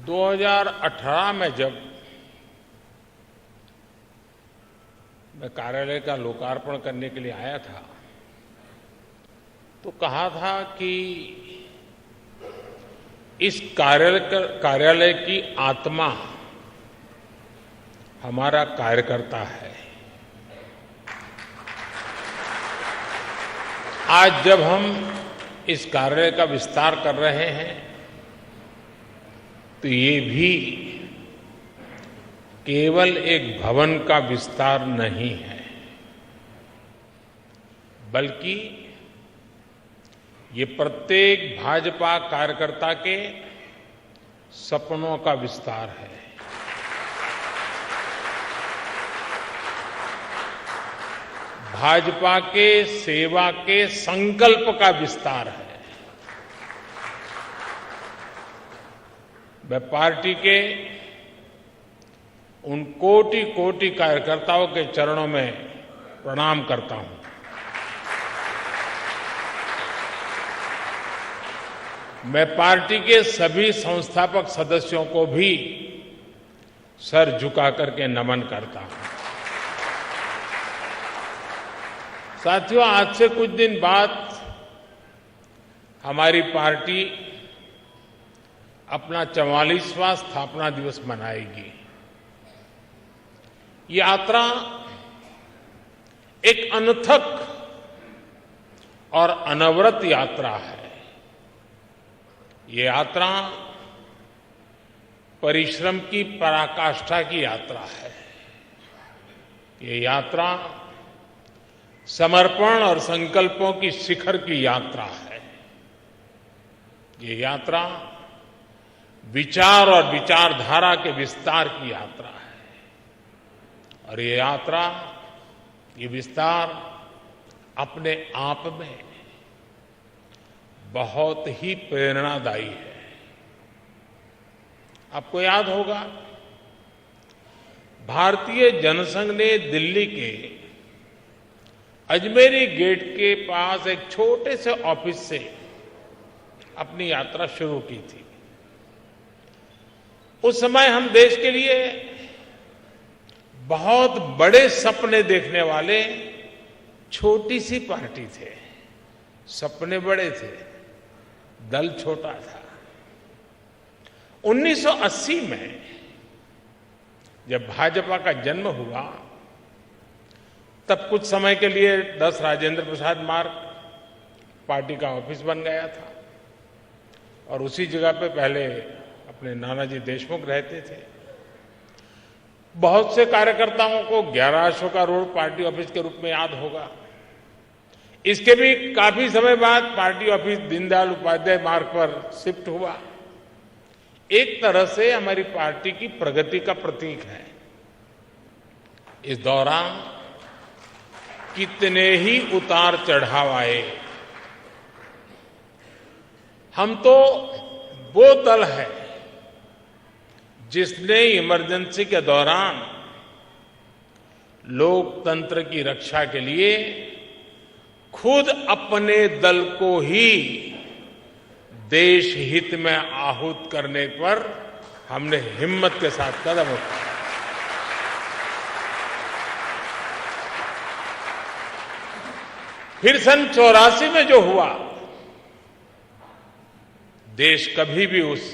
2018 में जब मैं कार्यालय का लोकार्पण करने के लिए आया था तो कहा था कि इस कार्यालय की आत्मा हमारा कार्यकर्ता है। आज जब हम इस कार्यालय का विस्तार कर रहे हैं तो ये भी केवल एक भवन का विस्तार नहीं है, बल्कि ये प्रत्येक भाजपा कार्यकर्ता के सपनों का विस्तार है। भाजपा के सेवा के संकल्प का विस्तार है। मैं पार्टी के उन कोटि कोटि कार्यकर्ताओं के चरणों में प्रणाम करता हूं। मैं पार्टी के सभी संस्थापक सदस्यों को भी सर झुका करके नमन करता हूं। साथियों, आज से कुछ दिन बाद हमारी पार्टी अपना 44वां स्थापना दिवस मनाएगी। ये यात्रा एक अनथक और अनवरत यात्रा है। ये यात्रा परिश्रम की पराकाष्ठा की यात्रा है। ये यात्रा समर्पण और संकल्पों की शिखर की यात्रा है। ये यात्रा विचार और विचारधारा के विस्तार की यात्रा है। और ये यात्रा, ये विस्तार अपने आप में बहुत ही प्रेरणादायी है। आपको याद होगा, भारतीय जनसंघ ने दिल्ली के अजमेरी गेट के पास एक छोटे से ऑफिस से अपनी यात्रा शुरू की थी। उस समय हम देश के लिए बहुत बड़े सपने देखने वाले छोटी सी पार्टी थे। सपने बड़े थे, दल छोटा था। 1980 में जब भाजपा का जन्म हुआ, तब कुछ समय के लिए 10 राजेंद्र प्रसाद मार्ग पार्टी का ऑफिस बन गया था और उसी जगह पे पहले अपने नानाजी देशमुख रहते थे। बहुत से कार्यकर्ताओं को 11 अशोका रोड पार्टी ऑफिस के रूप में याद होगा। इसके भी काफी समय बाद पार्टी ऑफिस दीनदयाल उपाध्याय मार्ग पर शिफ्ट हुआ। एक तरह से हमारी पार्टी की प्रगति का प्रतीक है। इस दौरान कितने ही उतार चढ़ाव आए। हम तो वो दल है जिसने इमरजेंसी के दौरान लोकतंत्र की रक्षा के लिए खुद अपने दल को ही देश हित में आहूत करने पर हमने हिम्मत के साथ कदम उठाया। फिर सन 84 में जो हुआ, देश कभी भी उस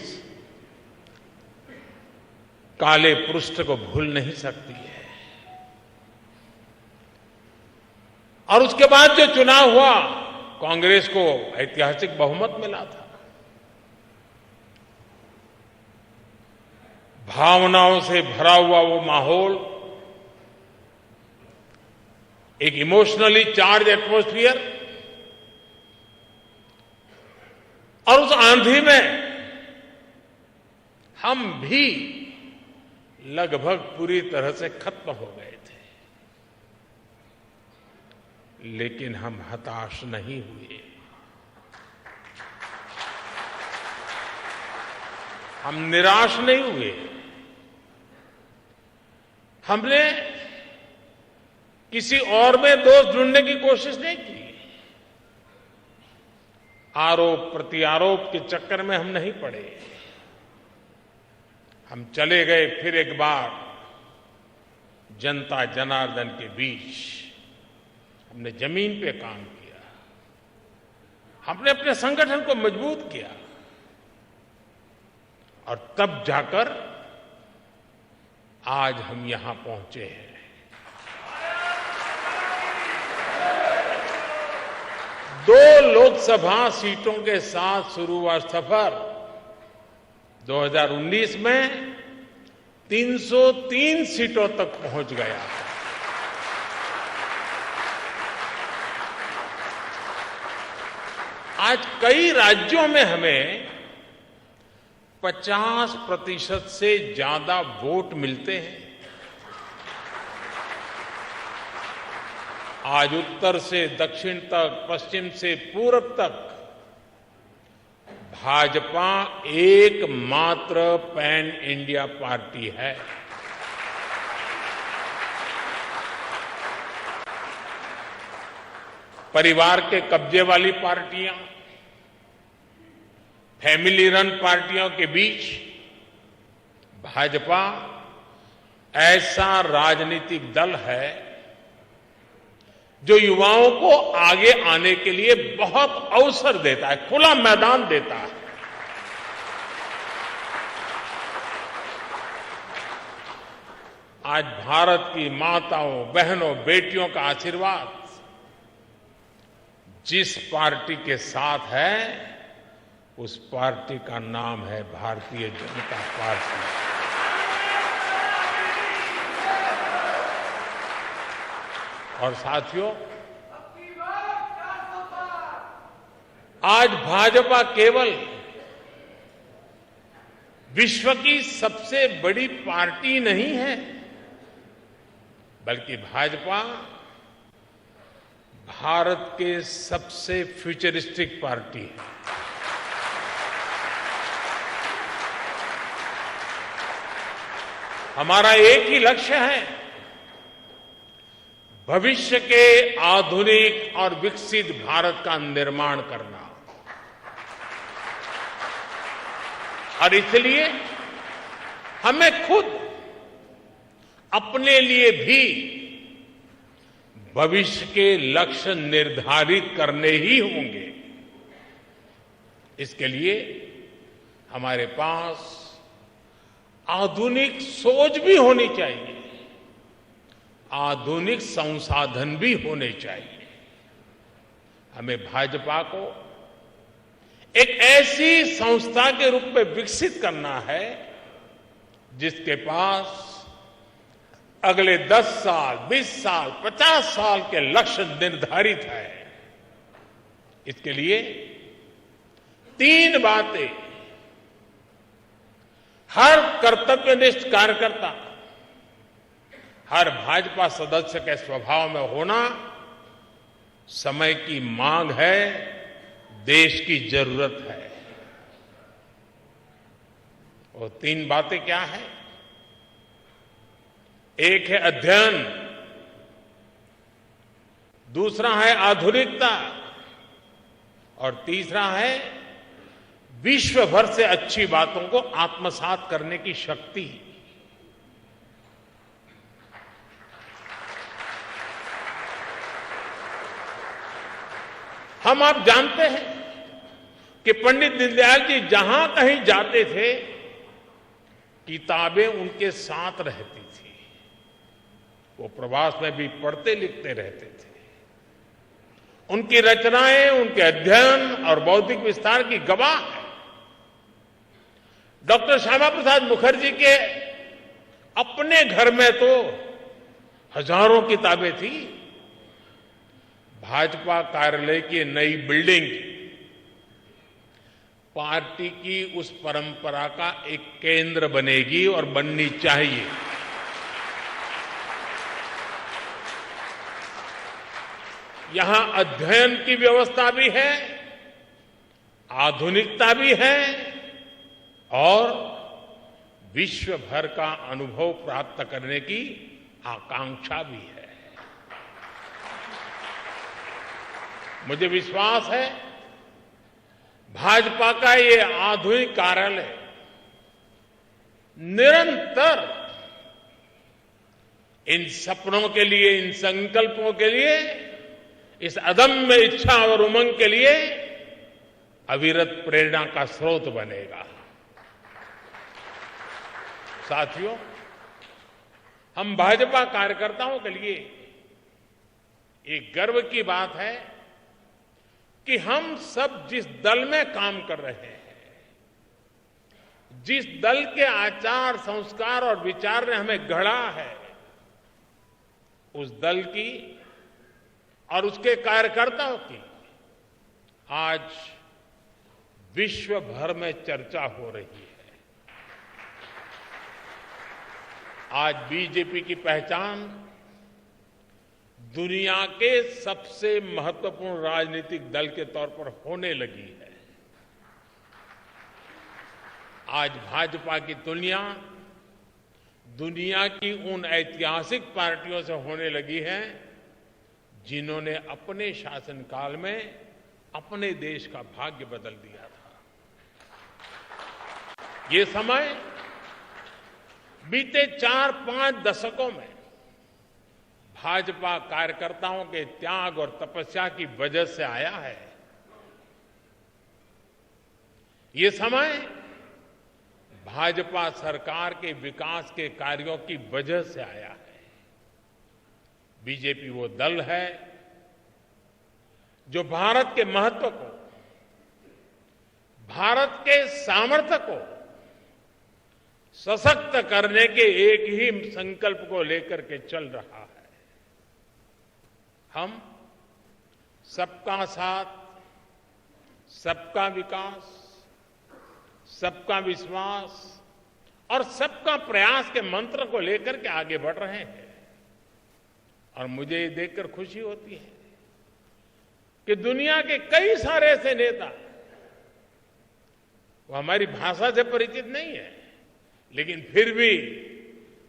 काले पृष्ठ को भूल नहीं सकती है। और उसके बाद जो चुनाव हुआ, कांग्रेस को ऐतिहासिक बहुमत मिला था। भावनाओं से भरा हुआ वो माहौल, एक इमोशनली चार्ज एटमॉस्फियर, और उस आंधी में हम भी लगभग पूरी तरह से खत्म हो गए थे। लेकिन हम हताश नहीं हुए। हम निराश नहीं हुए। हमने किसी और में दोष ढूंढने की कोशिश नहीं की। आरोप प्रत्यारोप के चक्कर में हम नहीं पड़े। हम चले गए फिर एक बार जनता जनार्दन के बीच। हमने जमीन पे काम किया, हमने अपने संगठन को मजबूत किया और तब जाकर आज हम यहां पहुंचे हैं। 2 लोकसभा सीटों के साथ शुरू हुआ सफर 2019 में 303 सीटों तक पहुंच गया। आज कई राज्यों में हमें 50% से ज्यादा वोट मिलते हैं। आज उत्तर से दक्षिण तक, पश्चिम से पूरब तक भाजपा एकमात्र पैन इंडिया पार्टी है। परिवार के कब्जे वाली पार्टियां, फैमिली रन पार्टियों के बीच भाजपा ऐसा राजनीतिक दल है जो युवाओं को आगे आने के लिए बहुत अवसर देता है, खुला मैदान देता है। आज भारत की माताओं, बहनों, बेटियों का आशीर्वाद जिस पार्टी के साथ है, उस पार्टी का नाम है भारतीय जनता पार्टी। और साथियों, आज भाजपा केवल विश्व की सबसे बड़ी पार्टी नहीं है, बल्कि भाजपा भारत के सबसे फ्यूचरिस्टिक पार्टी है। हमारा एक ही लक्ष्य है, भविष्य के आधुनिक और विकसित भारत का निर्माण करना। और इसलिए हमें खुद अपने लिए भी भविष्य के लक्ष्य निर्धारित करने ही होंगे। इसके लिए हमारे पास आधुनिक सोच भी होनी चाहिए, आधुनिक संसाधन भी होने चाहिए। हमें भाजपा को एक ऐसी संस्था के रूप में विकसित करना है जिसके पास अगले 10 साल, 20 साल, 50 साल के लक्ष्य निर्धारित है। इसके लिए 3 बातें हर कर्तव्यनिष्ठ कार्यकर्ता, हर भाजपा सदस्य के स्वभाव में होना समय की मांग है, देश की जरूरत है। वो 3 बातें क्या है? एक है अध्ययन, दूसरा है आधुनिकता और तीसरा है विश्व भर से अच्छी बातों को आत्मसात करने की शक्ति। हम आप जानते हैं कि पंडित दीनदयाल जी जहां कहीं जाते थे, किताबें उनके साथ रहती थी। वो प्रवास में भी पढ़ते लिखते रहते थे। उनकी रचनाएं, उनके अध्ययन और बौद्धिक विस्तार की गवाह है। डॉक्टर श्यामा प्रसाद मुखर्जी के अपने घर में तो हजारों किताबें थी। भाजपा कार्यालय की नई बिल्डिंग पार्टी की उस परंपरा का एक केंद्र बनेगी और बननी चाहिए। यहां अध्ययन की व्यवस्था भी है, आधुनिकता भी है और विश्व भर का अनुभव प्राप्त करने की आकांक्षा भी है। मुझे विश्वास है भाजपा का ये आधुनिक कार्यालय निरंतर इन सपनों के लिए, इन संकल्पों के लिए, इस अदम्य इच्छा और उमंग के लिए अविरत प्रेरणा का स्रोत बनेगा। साथियों, हम भाजपा कार्यकर्ताओं के लिए एक गर्व की बात है कि हम सब जिस दल में काम कर रहे हैं, जिस दल के आचार, संस्कार और विचार ने हमें गढ़ा है, उस दल की और उसके कार्यकर्ताओं की आज विश्व भर में चर्चा हो रही है। आज बीजेपी की पहचान दुनिया के सबसे महत्वपूर्ण राजनीतिक दल के तौर पर होने लगी है। आज भाजपा की तुलना दुनिया की उन ऐतिहासिक पार्टियों से होने लगी है जिन्होंने अपने शासनकाल में अपने देश का भाग्य बदल दिया था। ये समय बीते 4-5 दशकों में भाजपा कार्यकर्ताओं के त्याग और तपस्या की वजह से आया है। ये समय भाजपा सरकार के विकास के कार्यों की वजह से आया है। बीजेपी वो दल है जो भारत के महत्व को, भारत के सामर्थ्य को सशक्त करने के एक ही संकल्प को लेकर के चल रहा है। हम सबका साथ, सबका विकास, सबका विश्वास और सबका प्रयास के मंत्र को लेकर के आगे बढ़ रहे हैं। और मुझे ये देखकर खुशी होती है कि दुनिया के कई सारे ऐसे नेता, वो हमारी भाषा से परिचित नहीं है, लेकिन फिर भी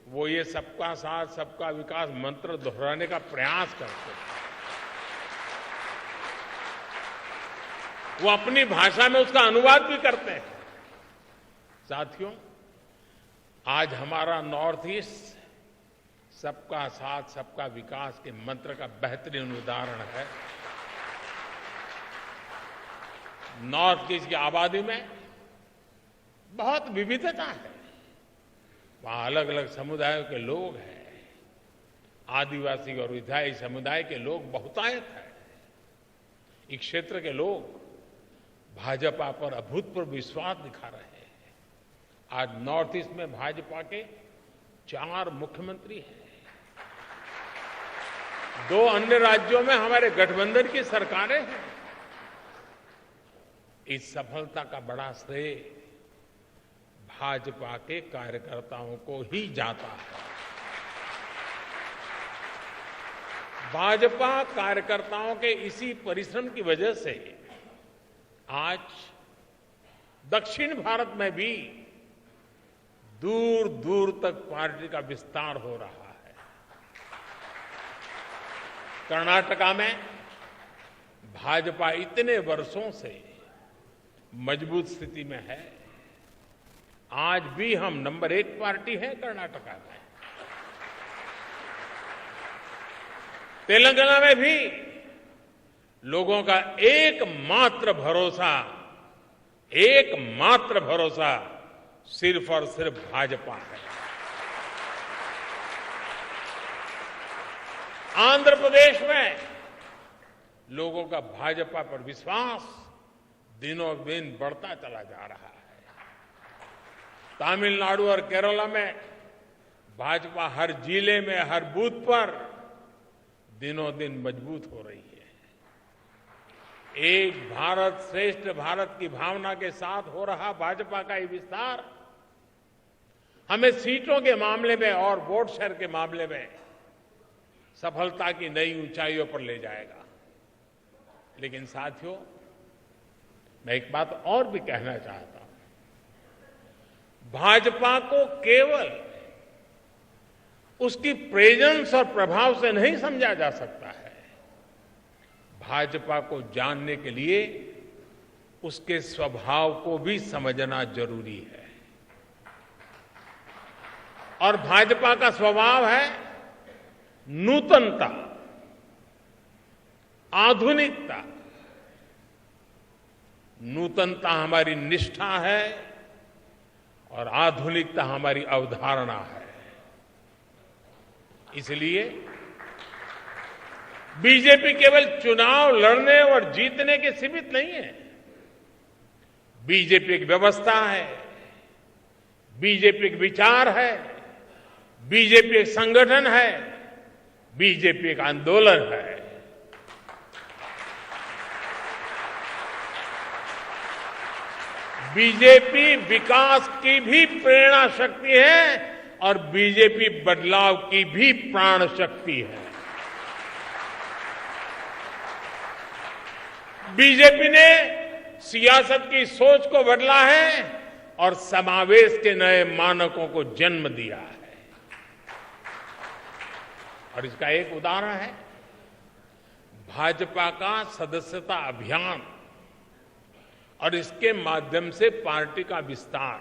वो ये सबका साथ, सबका विकास मंत्र दोहराने का प्रयास करते हैं। वो अपनी भाषा में उसका अनुवाद भी करते हैं। साथियों, आज हमारा नॉर्थ ईस्ट सबका साथ, सबका विकास के मंत्र का बेहतरीन उदाहरण है। नॉर्थ ईस्ट की आबादी में बहुत विविधता है। वहां अलग अलग समुदायों के लोग हैं। आदिवासी और विधायी समुदाय के लोग बहुतायत हैं। इस क्षेत्र के लोग भाजपा पर अभूतपूर्व विश्वास दिखा रहे हैं। आज नॉर्थ ईस्ट में भाजपा के 4 मुख्यमंत्री हैं। 2 अन्य राज्यों में हमारे गठबंधन की सरकारें हैं। इस सफलता का बड़ा श्रेय भाजपा के कार्यकर्ताओं को ही जाता है। भाजपा कार्यकर्ताओं के इसी परिश्रम की वजह से आज दक्षिण भारत में भी दूर दूर तक पार्टी का विस्तार हो रहा है। कर्नाटका में भाजपा इतने वर्षों से मजबूत स्थिति में है। आज भी हम नंबर 1 पार्टी है कर्नाटका में। तेलंगाना में भी लोगों का एकमात्र भरोसा सिर्फ और सिर्फ भाजपा है। आंध्र प्रदेश में लोगों का भाजपा पर विश्वास दिनों दिन बढ़ता चला जा रहा है। तमिलनाडु और केरला में भाजपा हर जिले में, हर बूथ पर दिनों दिन मजबूत हो रही है। एक भारत श्रेष्ठ भारत की भावना के साथ हो रहा भाजपा का ये विस्तार हमें सीटों के मामले में और वोट शेयर के मामले में सफलता की नई ऊंचाइयों पर ले जाएगा। लेकिन साथियों, मैं एक बात और भी कहना चाहता हूं। भाजपा को केवल उसकी प्रेजेंस और प्रभाव से नहीं समझा जा सकता है। भाजपा को जानने के लिए उसके स्वभाव को भी समझना जरूरी है। और भाजपा का स्वभाव है नूतनता, आधुनिकता। नूतनता हमारी निष्ठा है और आधुनिकता हमारी अवधारणा है। इसलिए बीजेपी केवल चुनाव लड़ने और जीतने के सीमित नहीं है। बीजेपी एक व्यवस्था है, बीजेपी एक विचार है, बीजेपी एक संगठन है, बीजेपी एक आंदोलन है। बीजेपी विकास की भी प्रेरणा शक्ति है और बीजेपी बदलाव की भी प्राण शक्ति है। बीजेपी ने सियासत की सोच को बदला है और समावेश के नए मानकों को जन्म दिया है। और इसका एक उदाहरण है भाजपा का सदस्यता अभियान और इसके माध्यम से पार्टी का विस्तार।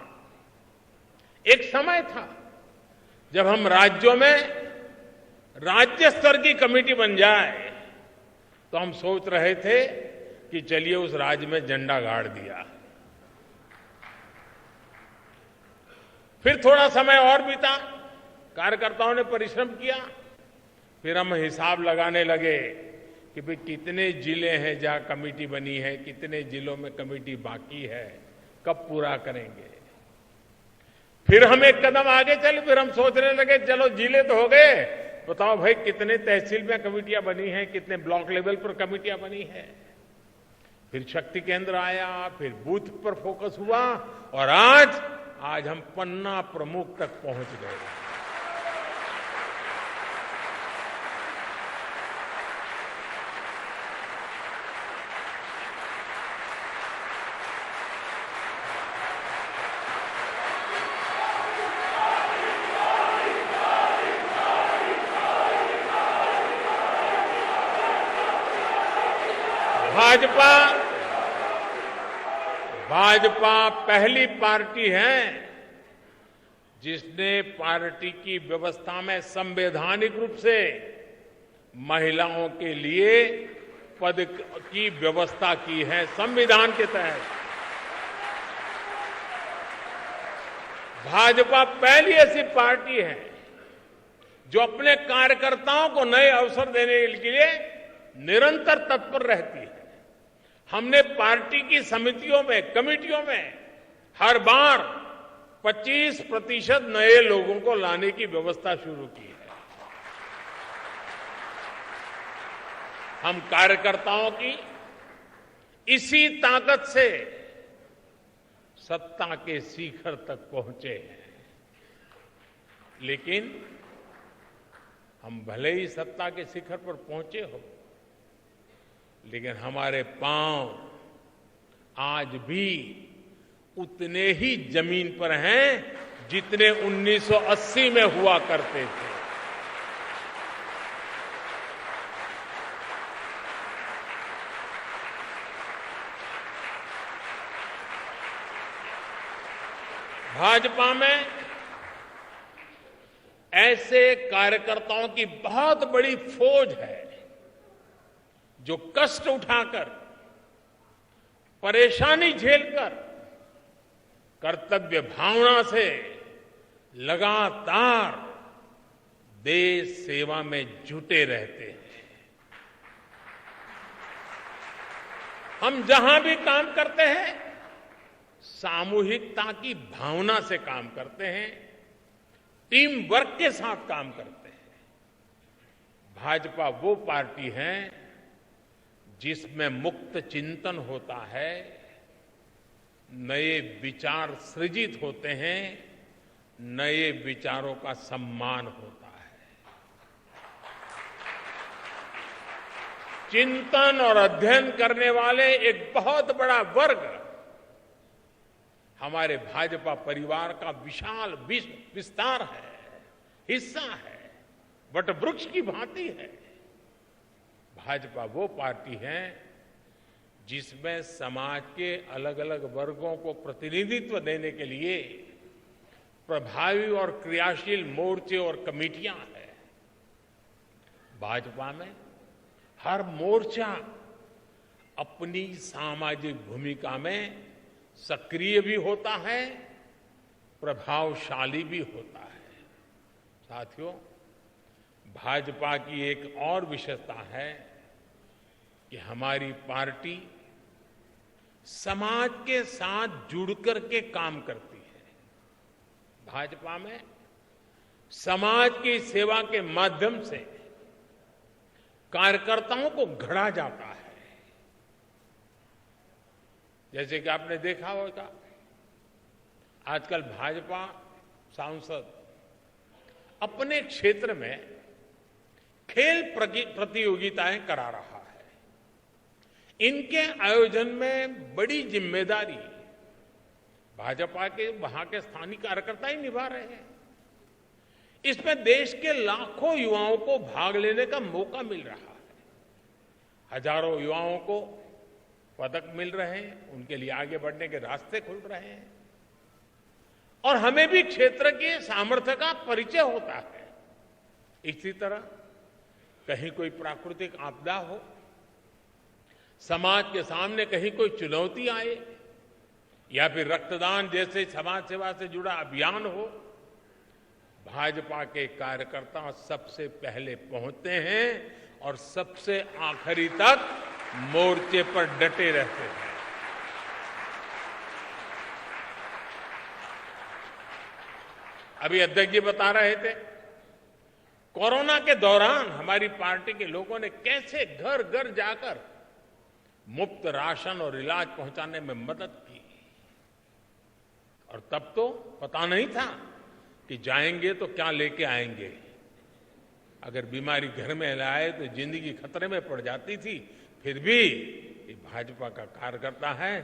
एक समय था जब हम राज्यों में राज्य स्तर की कमेटी बन जाए तो हम सोच रहे थे कि चलिए उस राज्य में झंडा गाड़ दिया। फिर थोड़ा समय और बीता, कार्यकर्ताओं ने परिश्रम किया, फिर हम हिसाब लगाने लगे कि भाई कितने जिले हैं जहां कमेटी बनी है, कितने जिलों में कमेटी बाकी है, कब पूरा करेंगे। फिर हम एक कदम आगे चले, फिर हम सोचने लगे चलो जिले तो हो गए, बताओ भाई कितने तहसील में कमेटियां बनी हैं, कितने ब्लॉक लेवल पर कमेटियां बनी हैं। फिर शक्ति केंद्र आया, फिर बूथ पर फोकस हुआ और आज हम पन्ना प्रमुख तक पहुंच गए। भाजपा पहली पार्टी है जिसने पार्टी की व्यवस्था में संवैधानिक रूप से महिलाओं के लिए पद की व्यवस्था की है। संविधान के तहत भाजपा पहली ऐसी पार्टी है जो अपने कार्यकर्ताओं को नए अवसर देने के लिए निरंतर तत्पर रहती है। हमने पार्टी की समितियों में, कमेटियों में हर बार 25% नए लोगों को लाने की व्यवस्था शुरू की है। हम कार्यकर्ताओं की इसी ताकत से सत्ता के शिखर तक पहुंचे हैं। लेकिन हम भले ही सत्ता के शिखर पर पहुंचे हो, लेकिन हमारे पांव आज भी उतने ही जमीन पर हैं जितने 1980 में हुआ करते थे। भाजपा में ऐसे कार्यकर्ताओं की बहुत बड़ी फौज है जो कष्ट उठाकर, परेशानी झेलकर, कर्तव्य भावना से लगातार देश सेवा में जुटे रहते हैं। हम जहां भी काम करते हैं सामूहिकता की भावना से काम करते हैं, टीम वर्क के साथ काम करते हैं। भाजपा वो पार्टी है जिसमें मुक्त चिंतन होता है, नए विचार सृजित होते हैं, नए विचारों का सम्मान होता है। चिंतन और अध्ययन करने वाले एक बहुत बड़ा वर्ग हमारे भाजपा परिवार का विशाल विस्तार है, हिस्सा है, वटवृक्ष की भांति है। भाजपा वो पार्टी है जिसमें समाज के अलग अलग वर्गों को प्रतिनिधित्व देने के लिए प्रभावी और क्रियाशील मोर्चे और कमेटियां हैं। भाजपा में हर मोर्चा अपनी सामाजिक भूमिका में सक्रिय भी होता है, प्रभावशाली भी होता है। साथियों, भाजपा की एक और विशेषता है कि हमारी पार्टी समाज के साथ जुड़कर के काम करती है। भाजपा में समाज की सेवा के माध्यम से कार्यकर्ताओं को गढ़ा जाता है। जैसे कि आपने देखा होगा, आजकल भाजपा सांसद अपने क्षेत्र में खेल प्रतियोगिताएं करा रहा है। इनके आयोजन में बड़ी जिम्मेदारी भाजपा के वहां के स्थानीय कार्यकर्ता ही निभा रहे हैं। इसमें देश के लाखों युवाओं को भाग लेने का मौका मिल रहा है। हजारों युवाओं को पदक मिल रहे हैं, उनके लिए आगे बढ़ने के रास्ते खुल रहे हैं और हमें भी क्षेत्र के सामर्थ्य का परिचय होता है। इसी तरह कहीं कोई प्राकृतिक आपदा हो, समाज के सामने कहीं कोई चुनौती आए या फिर रक्तदान जैसे समाज सेवा से जुड़ा अभियान हो, भाजपा के कार्यकर्ता सबसे पहले पहुंचते हैं और सबसे आखिरी तक मोर्चे पर डटे रहते हैं। अभी अध्यक्ष जी बता रहे थे, कोरोना के दौरान हमारी पार्टी के लोगों ने कैसे घर घर जाकर मुफ्त राशन और इलाज पहुंचाने में मदद की। और तब तो पता नहीं था कि जाएंगे तो क्या लेके आएंगे। अगर बीमारी घर में लाए तो जिंदगी खतरे में पड़ जाती थी। फिर भी ये भाजपा का कार्यकर्ता है।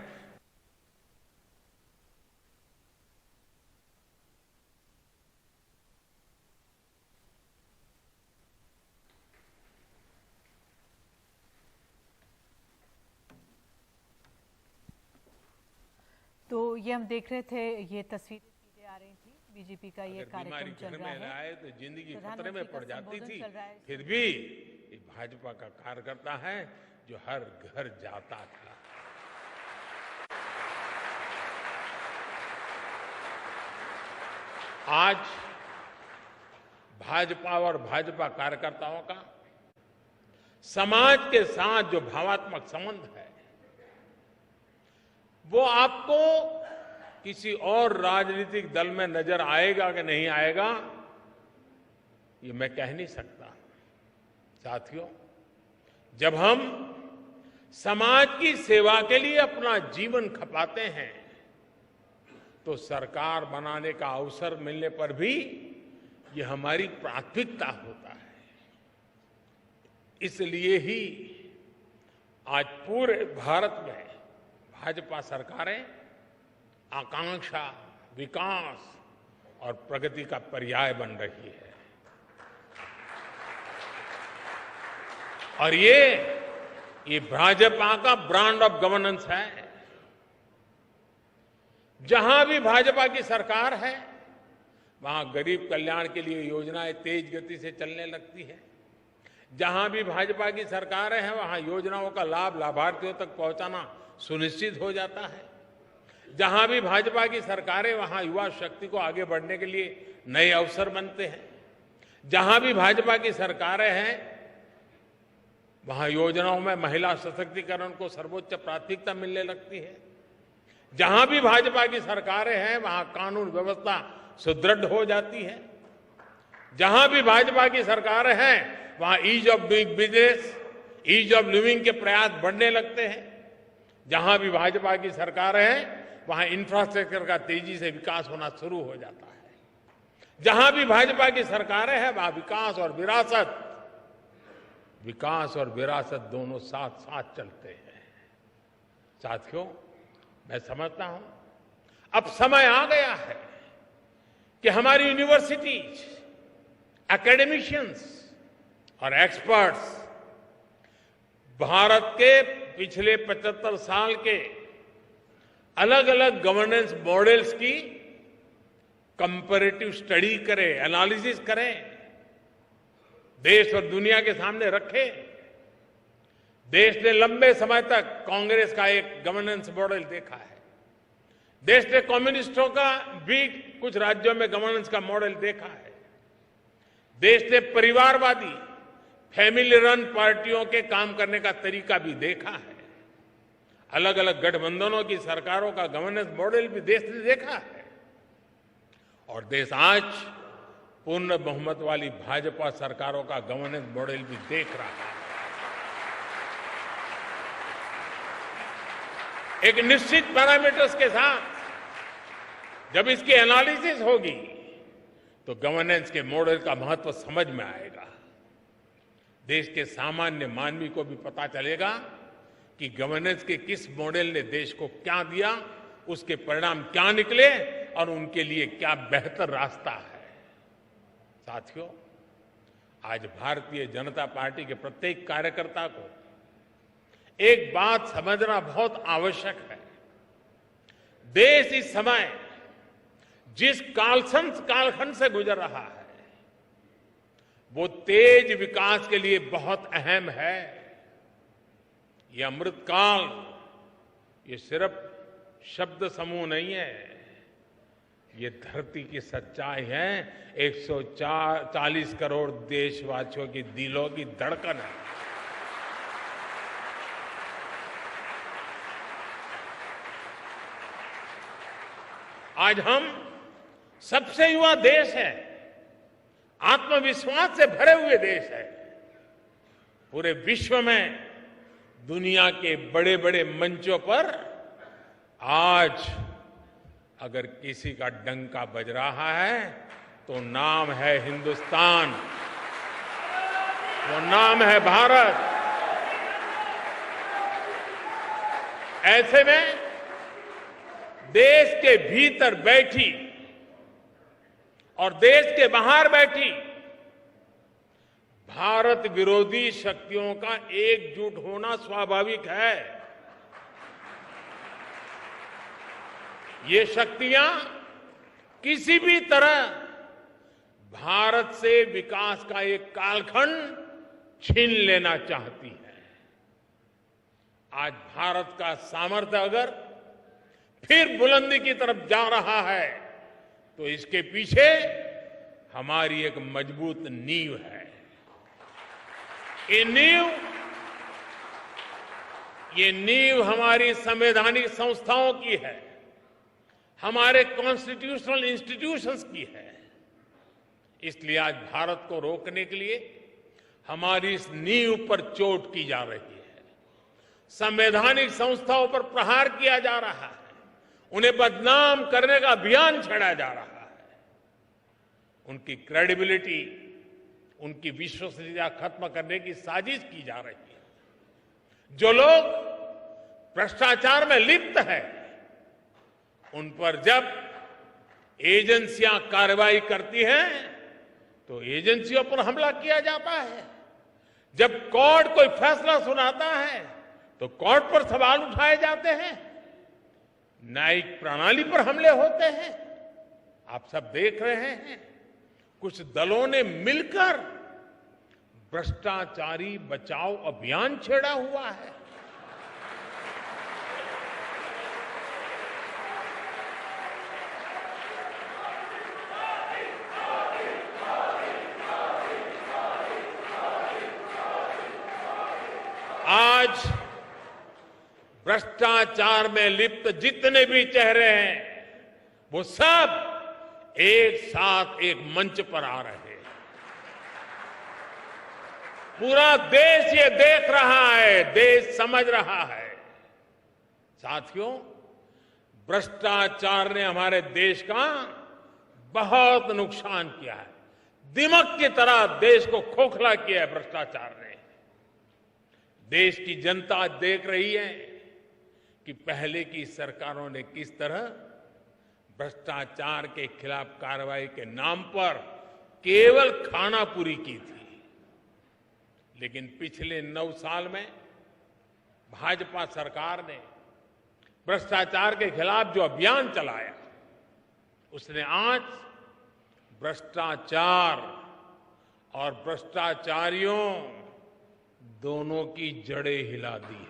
तो ये हम देख रहे थे, ये तस्वीरें सीधे आ रही थी। बीजेपी का ये कार्यक्रम चल रहा है। आए तो जिंदगी खतरे में पड़ जाती थी। फिर भी ये भाजपा का कार्यकर्ता है जो हर घर जाता था। आज भाजपा और भाजपा कार्यकर्ताओं का समाज के साथ जो भावात्मक संबंध है, वो आपको किसी और राजनीतिक दल में नजर आएगा कि नहीं आएगा, ये मैं कह नहीं सकता। साथियों, जब हम समाज की सेवा के लिए अपना जीवन खपाते हैं तो सरकार बनाने का अवसर मिलने पर भी ये हमारी प्राथमिकता होता है। इसलिए ही आज पूरे भारत में भाजपा सरकारें आकांक्षा, विकास और प्रगति का पर्याय बन रही है। और ये भाजपा का ब्रांड ऑफ गवर्नेंस है। जहां भी भाजपा की सरकार है, वहां गरीब कल्याण के लिए योजनाएं तेज गति से चलने लगती है। जहां भी भाजपा की सरकारें हैं, वहां योजनाओं का लाभ लाभार्थियों तक पहुंचाना सुनिश्चित हो जाता है। जहां भी भाजपा की सरकारें, वहां युवा शक्ति को आगे बढ़ने के लिए नए अवसर बनते हैं। जहां भी भाजपा की सरकारें हैं, वहां योजनाओं में महिला सशक्तिकरण को सर्वोच्च प्राथमिकता मिलने लगती है। जहां भी भाजपा की सरकारें हैं, वहां कानून व्यवस्था सुदृढ़ हो जाती है। जहां भी भाजपा की सरकारें हैं, वहां ease of doing business, ease of living के प्रयास बढ़ने लगते हैं। जहां भी भाजपा की सरकारें हैं, वहां इंफ्रास्ट्रक्चर का तेजी से विकास होना शुरू हो जाता है। जहां भी भाजपा की सरकारें हैं, वहां विकास और विरासत दोनों साथ साथ चलते हैं। साथियों, मैं समझता हूं अब समय आ गया है कि हमारी यूनिवर्सिटीज, एकेडमिशियंस और एक्सपर्ट्स भारत के पिछले 75 साल के अलग अलग गवर्नेंस मॉडल्स की कंपैरेटिव स्टडी करें, एनालिसिस करें, देश और दुनिया के सामने रखें। देश ने लंबे समय तक कांग्रेस का एक गवर्नेंस मॉडल देखा है। देश ने कम्युनिस्टों का भी कुछ राज्यों में गवर्नेंस का मॉडल देखा है। देश ने परिवारवादी फैमिली रन पार्टियों के काम करने का तरीका भी देखा है। अलग अलग गठबंधनों की सरकारों का गवर्नेंस मॉडल भी देश ने देखा है। और देश आज पूर्ण बहुमत वाली भाजपा सरकारों का गवर्नेंस मॉडल भी देख रहा है। एक निश्चित पैरामीटर्स के साथ जब इसकी एनालिसिस होगी तो गवर्नेंस के मॉडल का महत्व समझ में आएगा। देश के सामान्य मानवी को भी पता चलेगा कि गवर्नेंस के किस मॉडल ने देश को क्या दिया, उसके परिणाम क्या निकले और उनके लिए क्या बेहतर रास्ता है। साथियों, आज भारतीय जनता पार्टी के प्रत्येक कार्यकर्ता को एक बात समझना बहुत आवश्यक है। देश इस समय जिस कालखंड से गुजर रहा है वो तेज विकास के लिए बहुत अहम है। ये अमृतकाल ये सिर्फ शब्द समूह नहीं है, ये धरती की सच्चाई है। 140 करोड़ देशवासियों की दिलों की धड़कन है। आज हम सबसे युवा देश है, आत्मविश्वास से भरे हुए देश है। पूरे विश्व में दुनिया के बड़े बड़े मंचों पर आज अगर किसी का डंका बज रहा है तो नाम है हिंदुस्तान, वो नाम है भारत। ऐसे में देश के भीतर बैठी और देश के बाहर बैठी भारत विरोधी शक्तियों का एकजुट होना स्वाभाविक है। ये शक्तियां किसी भी तरह भारत से विकास का एक कालखंड छीन लेना चाहती है। आज भारत का सामर्थ्य अगर फिर बुलंदी की तरफ जा रहा है तो इसके पीछे हमारी एक मजबूत नींव है। ये नींव हमारी संवैधानिक संस्थाओं की है, हमारे कॉन्स्टिट्यूशनल इंस्टीट्यूशंस की है। इसलिए आज भारत को रोकने के लिए हमारी इस नींव पर चोट की जा रही है। संवैधानिक संस्थाओं पर प्रहार किया जा रहा है, उन्हें बदनाम करने का अभियान छेड़ा जा रहा है। उनकी क्रेडिबिलिटी, उनकी विश्वसनीयता खत्म करने की साजिश की जा रही है। जो लोग भ्रष्टाचार में लिप्त हैं, उन पर जब एजेंसियां कार्रवाई करती हैं तो एजेंसियों पर हमला किया जाता है। जब कोर्ट कोई फैसला सुनाता है तो कोर्ट पर सवाल उठाए जाते हैं, न्यायिक प्रणाली पर हमले होते हैं। आप सब देख रहे हैं, कुछ दलों ने मिलकर भ्रष्टाचारी बचाओ अभियान छेड़ा हुआ है। आज भ्रष्टाचार में लिप्त जितने भी चेहरे हैं वो सब एक साथ एक मंच पर आ रहे हैं। पूरा देश ये देख रहा है, देश समझ रहा है। साथियों, भ्रष्टाचार ने हमारे देश का बहुत नुकसान किया है। दिमक की तरह देश को खोखला किया है भ्रष्टाचार ने। देश की जनता देख रही है कि पहले की सरकारों ने किस तरह भ्रष्टाचार के खिलाफ कार्रवाई के नाम पर केवल खानापुरी की थी। लेकिन पिछले 9 साल में भाजपा सरकार ने भ्रष्टाचार के खिलाफ जो अभियान चलाया, उसने आज भ्रष्टाचार और भ्रष्टाचारियों दोनों की जड़ें हिला दी है।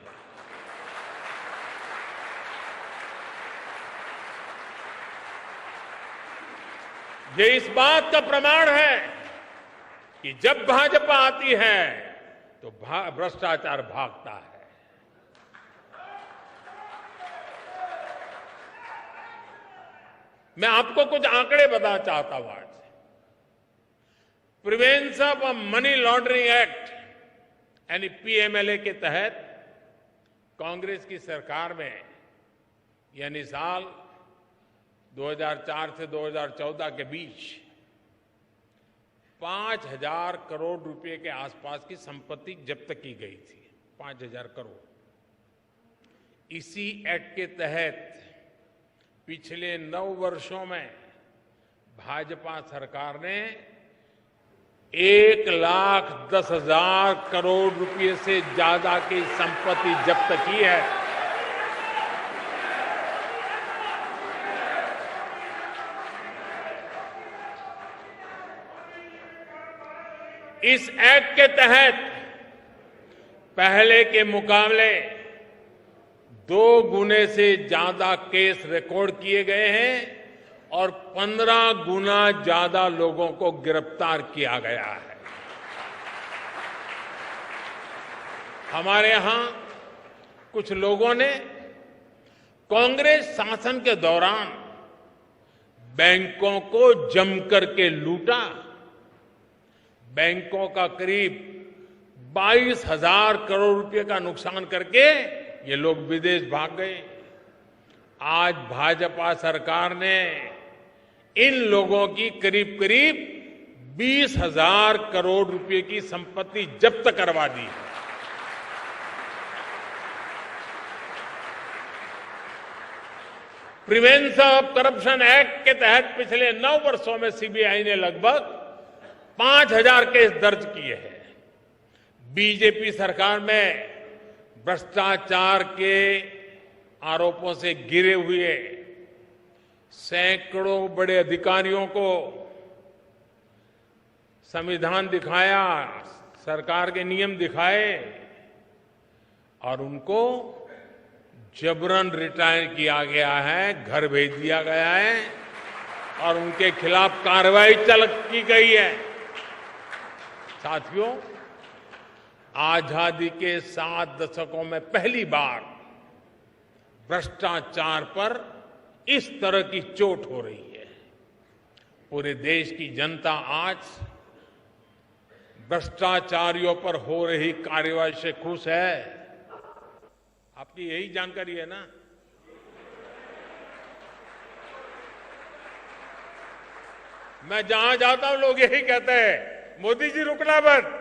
ये इस बात का प्रमाण है कि जब भाजपा आती है तो भ्रष्टाचार भागता है। मैं आपको कुछ आंकड़े बताना चाहता हूं आज। Prevention of money laundering act यानी पीएमएलए के तहत कांग्रेस की सरकार में यानी साल 2004 से 2014 के बीच 5,000 करोड़ रुपए के आसपास की संपत्ति जब्त की गई थी। 5,000 करोड़। इसी एक्ट के तहत पिछले 9 वर्षों में भाजपा सरकार ने 1,10,000 करोड़ रुपए से ज्यादा की संपत्ति जब्त की है। इस एक्ट के तहत पहले के मुकाबले 2 गुने से ज्यादा केस रिकॉर्ड किए गए हैं और 15 गुना ज्यादा लोगों को गिरफ्तार किया गया है। हमारे यहां कुछ लोगों ने कांग्रेस शासन के दौरान बैंकों को जमकर के लूटा। बैंकों का करीब 22,000 करोड़ रुपए का नुकसान करके ये लोग विदेश भाग गए। आज भाजपा सरकार ने इन लोगों की करीब करीब 20,000 करोड़ रुपए की संपत्ति जब्त करवा दी है। प्रिवेंशन ऑफ करप्शन एक्ट के तहत पिछले 9 वर्षों में सीबीआई ने लगभग 5,000 केस दर्ज किए हैं। बीजेपी सरकार में भ्रष्टाचार के आरोपों से घिरे हुए सैकड़ों बड़े अधिकारियों को संविधान दिखाया, सरकार के नियम दिखाए और उनको जबरन रिटायर किया गया है, घर भेज दिया गया है और उनके खिलाफ कार्रवाई की गई है। साथियों, आजादी के 7 दशकों में पहली बार भ्रष्टाचार पर इस तरह की चोट हो रही है। पूरे देश की जनता आज भ्रष्टाचारियों पर हो रही कार्रवाई से खुश है। आपकी यही जानकारी है ना? मैं जहां जाता हूं लोग यही कहते हैं, मोदी जी रुकना मत।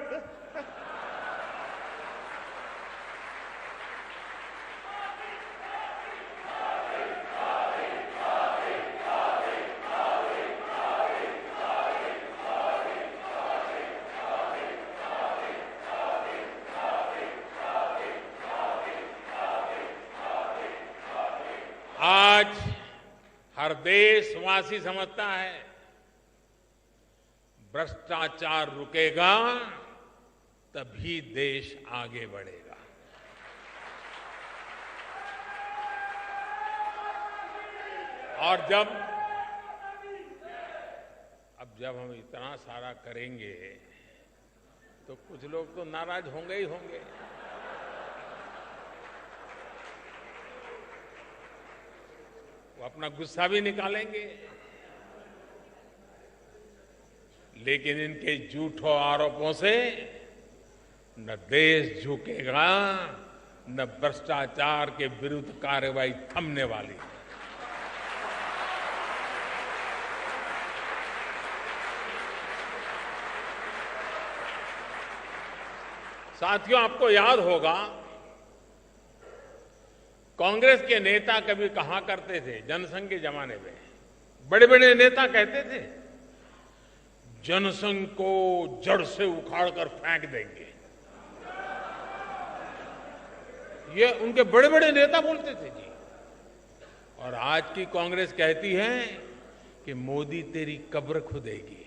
आज हर देशवासी समझता है भ्रष्टाचार रुकेगा तभी देश आगे बढ़ेगा। और जब हम इतना सारा करेंगे तो कुछ लोग तो नाराज होंगे ही होंगे। वो अपना गुस्सा भी निकालेंगे, लेकिन इनके झूठों आरोपों से न देश झुकेगा, न भ्रष्टाचार के विरुद्ध कार्रवाई थमने वाली है। साथियों, आपको याद होगा कांग्रेस के नेता कभी कहा करते थे, जनसंघ के जमाने में बड़े बड़े नेता कहते थे जनसंघ को जड़ से उखाड़कर फेंक देंगे। ये उनके बड़े बड़े नेता बोलते थे जी। और आज की कांग्रेस कहती है कि मोदी तेरी कब्र खुदेगी।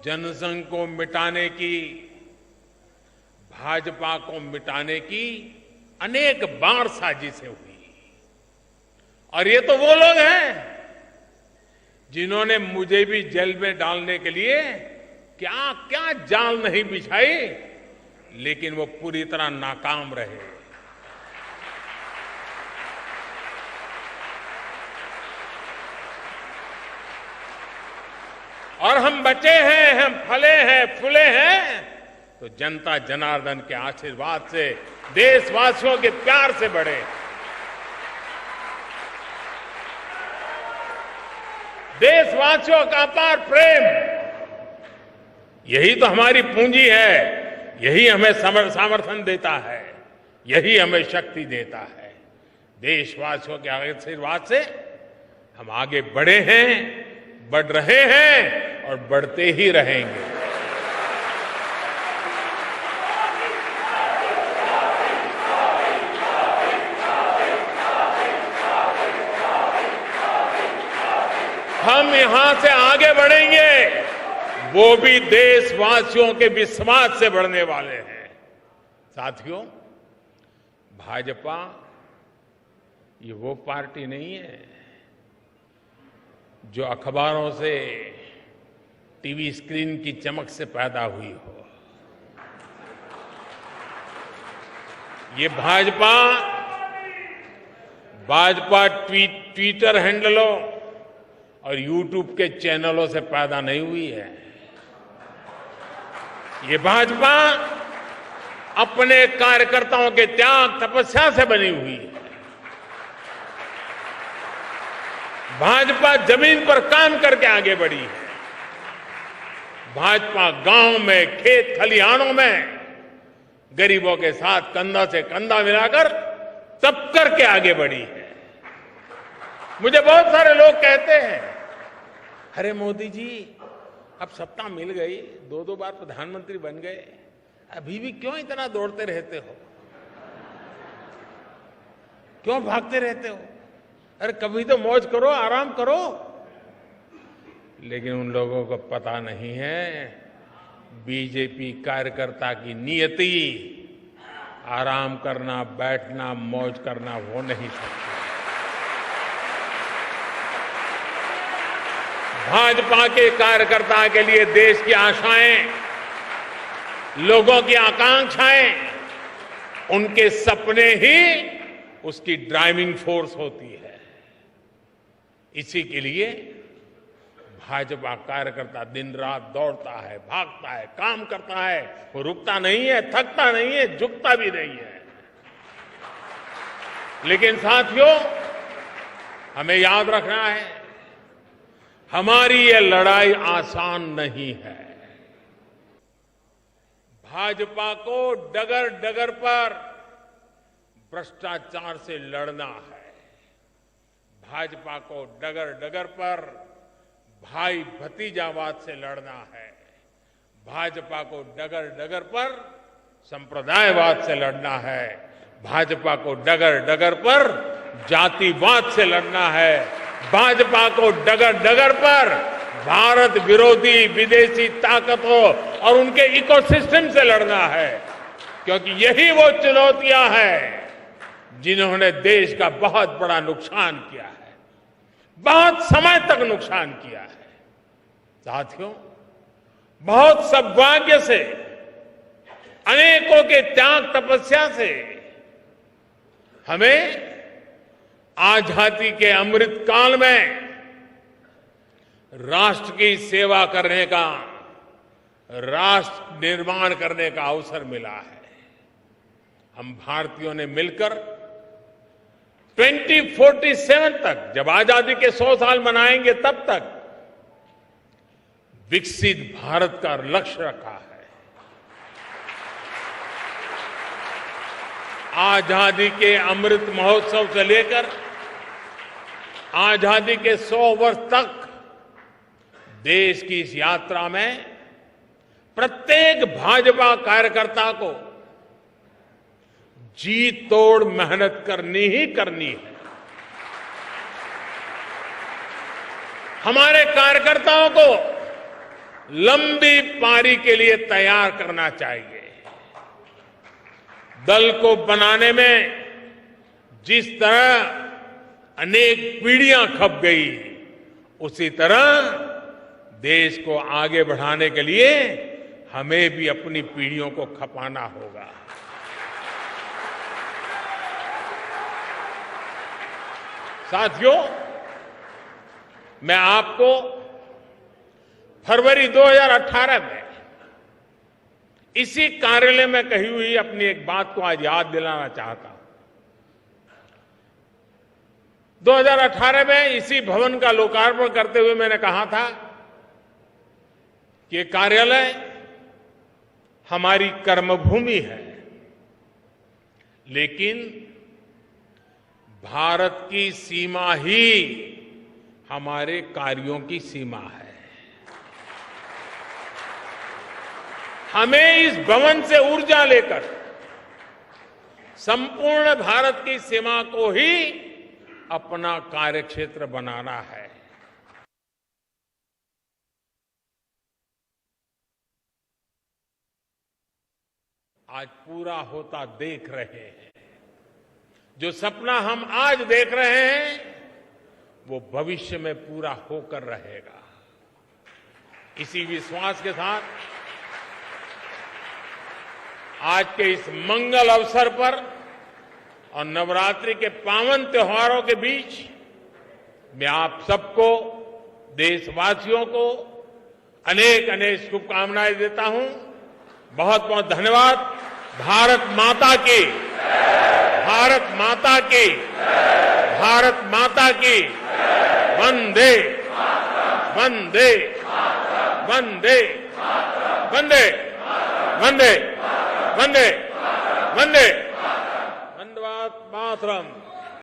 जनसंघ को मिटाने की, भाजपा को मिटाने की अनेक बार साजिशें हुई और ये तो वो लोग हैं जिन्होंने मुझे भी जेल में डालने के लिए क्या क्या जाल नहीं बिछाई, लेकिन वो पूरी तरह नाकाम रहे। और हम बचे हैं, हम फले हैं, फूले हैं तो जनता जनार्दन के आशीर्वाद से, देशवासियों के प्यार से बढ़े। देशवासियों का अपार प्रेम, यही तो हमारी पूंजी है, यही हमें समर्थन देता है, यही हमें शक्ति देता है। देशवासियों के आशीर्वाद से हम आगे बढ़े हैं, बढ़ रहे हैं और बढ़ते ही रहेंगे। हम यहां से आगे बढ़ेंगे, वो भी देशवासियों के विश्वास से बढ़ने वाले हैं। साथियों, भाजपा ये वो पार्टी नहीं है जो अखबारों से, टीवी स्क्रीन की चमक से पैदा हुई हो। ये भाजपा ट्विटर हैंडलों और यूट्यूब के चैनलों से पैदा नहीं हुई है। ये भाजपा अपने कार्यकर्ताओं के त्याग तपस्या से बनी हुई है। भाजपा जमीन पर काम करके आगे बढ़ी है। भाजपा गांव में, खेत खलिहानों में गरीबों के साथ कंधा से कंधा मिलाकर तप करके आगे बढ़ी है। मुझे बहुत सारे लोग कहते हैं, अरे मोदी जी अब सत्ता मिल गई, 2-2 बार प्रधानमंत्री बन गए, अभी भी क्यों इतना दौड़ते रहते हो, क्यों भागते रहते हो, अरे कभी तो मौज करो, आराम करो। लेकिन उन लोगों को पता नहीं है, बीजेपी कार्यकर्ता की नियति आराम करना, बैठना, मौज करना हो नहीं सकती। भाजपा के कार्यकर्ता के लिए देश की आशाएं, लोगों की आकांक्षाएं, उनके सपने ही उसकी ड्राइविंग फोर्स होती है। इसी के लिए भाजपा कार्यकर्ता दिन रात दौड़ता है, भागता है, काम करता है, वो रुकता नहीं है, थकता नहीं है, झुकता भी नहीं है। लेकिन साथियों, हमें याद रखना है, हमारी ये लड़ाई आसान नहीं है। भाजपा को डगर डगर पर भ्रष्टाचार से लड़ना है। भाजपा को डगर डगर पर भाई भतीजावाद से लड़ना है। भाजपा को डगर डगर पर संप्रदायवाद से लड़ना है। भाजपा को डगर डगर पर जातिवाद से लड़ना है। भाजपा को डगर डगर पर भारत विरोधी विदेशी ताकतों और उनके इकोसिस्टम से लड़ना है, क्योंकि यही वो चुनौतियां हैं जिन्होंने देश का बहुत बड़ा नुकसान किया है, बहुत समय तक नुकसान किया है। साथियों, बहुत सौभाग्य से, अनेकों के त्याग तपस्या से हमें आजादी के अमृत काल में राष्ट्र की सेवा करने का, राष्ट्र निर्माण करने का अवसर मिला है। हम भारतीयों ने मिलकर 2047 तक, जब आजादी के 100 साल मनाएंगे, तब तक विकसित भारत का लक्ष्य रखा है। आजादी के अमृत महोत्सव से लेकर आजादी के 100 वर्ष तक देश की इस यात्रा में प्रत्येक भाजपा कार्यकर्ता को जी तोड़ मेहनत करनी ही करनी है। हमारे कार्यकर्ताओं को लंबी पारी के लिए तैयार करना चाहिए। दल को बनाने में जिस तरह अनेक पीढ़ियां खप गई, उसी तरह देश को आगे बढ़ाने के लिए हमें भी अपनी पीढ़ियों को खपाना होगा। साथियों, मैं आपको फरवरी 2018 में इसी कार्यालय में कही हुई अपनी एक बात को आज याद दिलाना चाहता हूं। 2018 में इसी भवन का लोकार्पण करते हुए मैंने कहा था कि कार्यालय हमारी कर्मभूमि है, लेकिन भारत की सीमा ही हमारे कार्यों की सीमा है। हमें इस भवन से ऊर्जा लेकर संपूर्ण भारत की सीमा को ही अपना कार्यक्षेत्र बनाना है। आज पूरा होता देख रहे हैं। जो सपना हम आज देख रहे हैं, वो भविष्य में पूरा होकर रहेगा। इसी विश्वास के साथ आज के इस मंगल अवसर पर और नवरात्रि के पावन त्योहारों के बीच मैं आप सबको, देशवासियों को अनेक अनेक शुभकामनाएं देता हूं। बहुत बहुत धन्यवाद। भारत माता की, भारत माता की, भारत माता की। वंदे वंदे वंदे वंदे वंदे वंदे वंदे वंदे मातरम।